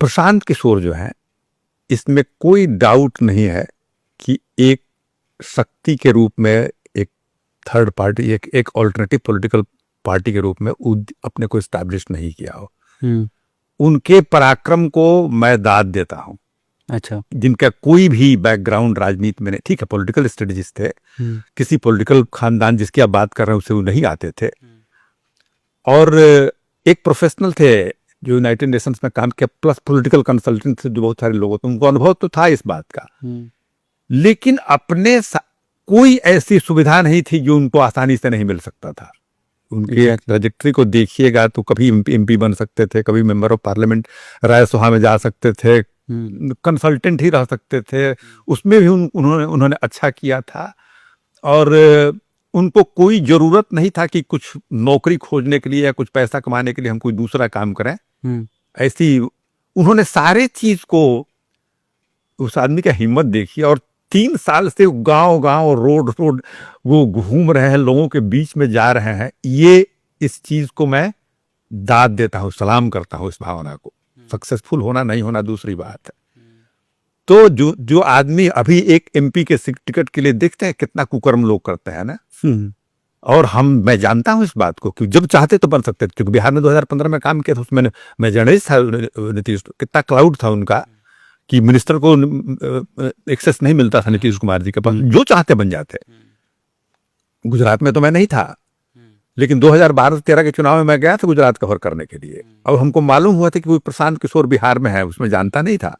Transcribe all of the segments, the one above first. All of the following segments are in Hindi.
प्रशांत किशोर जो है, इसमें कोई डाउट नहीं है कि एक शक्ति के रूप में, एक थर्ड पार्टी, एक ऑल्टरनेटिव पॉलिटिकल पार्टी के रूप में अपने को एस्टैब्लिश नहीं किया हो। उनके पराक्रम को मैं दाद देता हूँ। अच्छा। जिनका कोई भी बैकग्राउंड राजनीति में नहीं, ठीक है पॉलिटिकल स्ट्रेटजिस्ट थे, किसी पॉलिटिकल खानदान जिसकी आप बात कर रहे हैं उससे वो नहीं आते थे, और एक प्रोफेशनल थे जो यूनाइटेड नेशंस में काम किया, प्लस पॉलिटिकल कंसल्टेंट थे जो बहुत सारे लोगों थे, उनको अनुभव तो था इस बात का। लेकिन अपने कोई ऐसी सुविधा नहीं थी जो उनको आसानी से नहीं मिल सकता था। उनकी ट्रैजेक्टरी को देखिएगा तो कभी एमपी बन सकते थे, कभी मेंबर ऑफ पार्लियामेंट राज्यसभा में जा सकते थे, कंसल्टेंट ही रह सकते थे, उसमें भी उन्होंने अच्छा किया था। और उनको कोई जरूरत नहीं था कि कुछ नौकरी खोजने के लिए या कुछ पैसा कमाने के लिए हम कोई दूसरा काम करें। ऐसी उन्होंने सारे चीज को, उस आदमी का हिम्मत देखी। और 3 साल से गांव रोड वो घूम रहे हैं, लोगों के बीच में जा रहे हैं। ये इस चीज को मैं दाद देता हूँ, सलाम करता हूँ इस भावना को। सक्सेसफुल होना नहीं होना दूसरी बात है। तो जो आदमी अभी एक एमपी के टिकट के लिए देखते हैं कितना कुकर्म लोग करते हैं ना, और मैं जानता हूं इस बात को कि जब चाहते तो बन सकते थे। क्योंकि बिहार में 2015 में काम किया था, उसमें मैं जर्नलिस्ट था, नीतीश कितना क्लाउड था उनका कि मिनिस्टर को एक्सेस नहीं मिलता था नीतीश कुमार जी के पास, जो चाहते बन जाते। गुजरात में तो मैं नहीं था, लेकिन 2012-13 के चुनाव में मैं गया था गुजरात कवर करने के लिए, और हमको मालूम हुआ था कि वो प्रशांत किशोर बिहार में है, उसमें जानता नहीं था।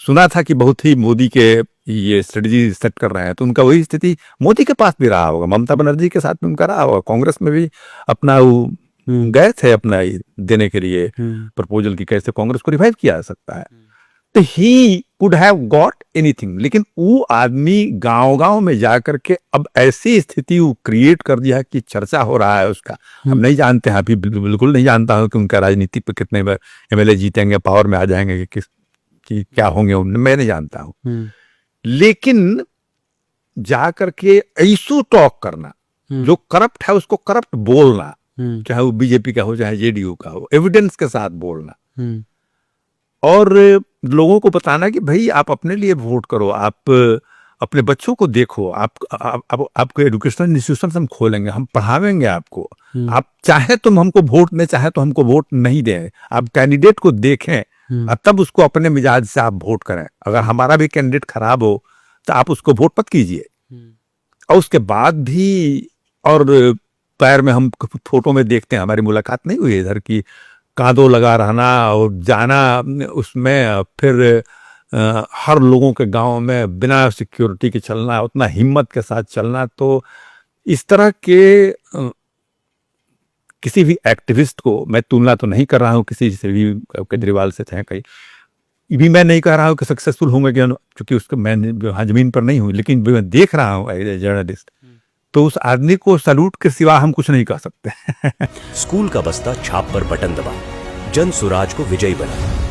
सुना था कि बहुत ही मोदी के ये स्ट्रेटजी सेट कर रहे हैं, तो उनका वही स्थिति मोदी के पास भी रहा होगा, ममता बनर्जी के साथ में उनका रहा होगा, कांग्रेस में भी अपना वो गए थे अपना देने के लिए प्रपोजल की कैसे कांग्रेस को रिवाइव किया जा सकता है। तो he could have got anything. लेकिन वो आदमी गांव में जाकर के अब ऐसी स्थिति वो क्रिएट कर दिया कि चर्चा हो रहा है उसका। हम नहीं जानते हैं, अभी बिल्कुल नहीं जानता हूं कि उनका राजनीति पे कितने एमएलए जीतेंगे, पावर में आ जाएंगे, कि क्या होंगे, मैं नहीं जानता हूं। लेकिन जाकर के ऐसू टॉक करना, जो करप्ट है उसको करप्ट बोलना, चाहे वो बीजेपी का हो चाहे जेडीयू का हो, एविडेंस के साथ बोलना, और लोगों को बताना कि भाई आप अपने लिए वोट करो, आप अपने बच्चों को देखो, आपको एजुकेशनल इंस्टीट्यूशन हम खोलेंगे, हम पढ़ावेंगे आपको, आप चाहे तो हमको वोट दें, चाहे तो हमको वोट नहीं दें, आप कैंडिडेट को देखें और तब उसको अपने मिजाज से आप वोट करें। अगर हमारा भी कैंडिडेट खराब हो तो आप उसको वोट मत कीजिए। और उसके बाद भी, और पैर में हम फोटो में देखते हैं, हमारी मुलाकात नहीं हुई इधर की, कांधों लगा रहना और जाना उसमें, फिर हर लोगों के गांव में बिना सिक्योरिटी के चलना, उतना हिम्मत के साथ चलना। तो इस तरह के किसी भी एक्टिविस्ट को मैं तुलना तो नहीं कर रहा हूं किसी से भी, केजरीवाल से चाहे कहीं भी, मैं नहीं कह रहा हूं कि सक्सेसफुल होंगे, क्योंकि उसको मैं जमीन पर नहीं हूं, लेकिन मैं देख रहा हूं एज ए जर्नलिस्ट, तो उस आदमी को सैल्यूट के सिवा हम कुछ नहीं कह सकते। स्कूल का बस्ता छाप पर बटन दबा, जन सुराज को विजयी बना।